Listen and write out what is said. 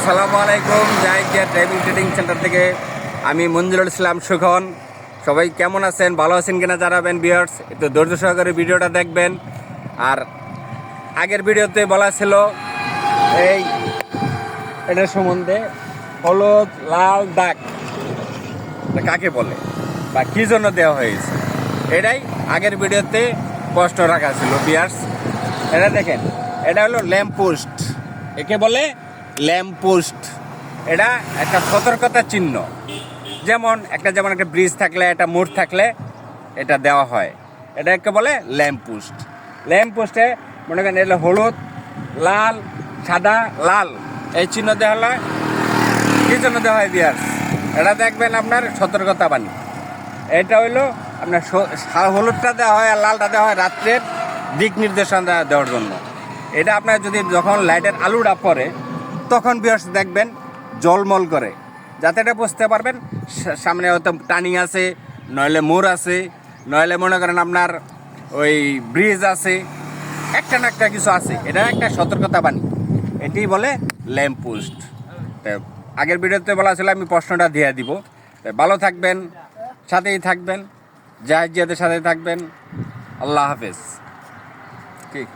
আসসালামু আলাইকুম। Zahid driving training centre থেকে আমি মঞ্জুরুল ইসলাম সুখন। সবাই কেমন আছেন, ভালো আছেন কিনা জানাবেন ভিউয়ার্স। একটু ধৈর্য সহকারে ভিডিওটা দেখবেন। আর আগের ভিডিওতে বলা ছিল এই এটার সম্বন্ধে হলুদ লাল দাগ কাকে বলে বা কী জন্য দেওয়া হয়েছে, এটাই আগের ভিডিওতে স্পষ্ট রাখা ছিল ভিউয়ার্স। এটা দেখেন, এটা হলো ল্যাম্প পোস্ট। একে বলে ল্যাম্প পোস্ট। এটা একটা সতর্কতার চিহ্ন। যেমন একটা ব্রিজ থাকলে, একটা মোড় থাকলে এটা দেওয়া হয়। এটাকে বলে ল্যাম্প পোস্ট। ল্যাম্প পোস্টে মনে করেন এটা হলুদ লাল সাদা লাল এই চিহ্ন দেওয়া হয়। কী জন্য দেওয়া হয় ভিউয়ার্স? এটা দেখবেন আপনার সতর্কতা বাণী। এটা হইলো আপনার হলুদটা দেওয়া হয় আর লালটা দেওয়া হয় রাত্রের দিক নির্দেশনা দেওয়ার জন্য। এটা আপনার যদি যখন লাইটের আলোটা পড়ে তখন ভিউয়ার্স দেখবেন জলমল করে, যাতে এটা বুঝতে পারবেন সামনে হয়তো টার্নিং আছে, নইলে মোড় আছে, নইলে মনে করেন আপনার ওই ব্রিজ আছে, একটা না একটা কিছু আছে। এটা একটা সতর্কতা বাণী, এটি বলে ল্যাম্প পোস্ট। আগের ভিডিওতে বলা ছিল, আমি প্রশ্নটা দিয়ে দিব। ভালো থাকবেন, সাথেই থাকবেন, জাহিদের সাথে থাকবেন। আল্লাহ হাফেজ। ঠিক।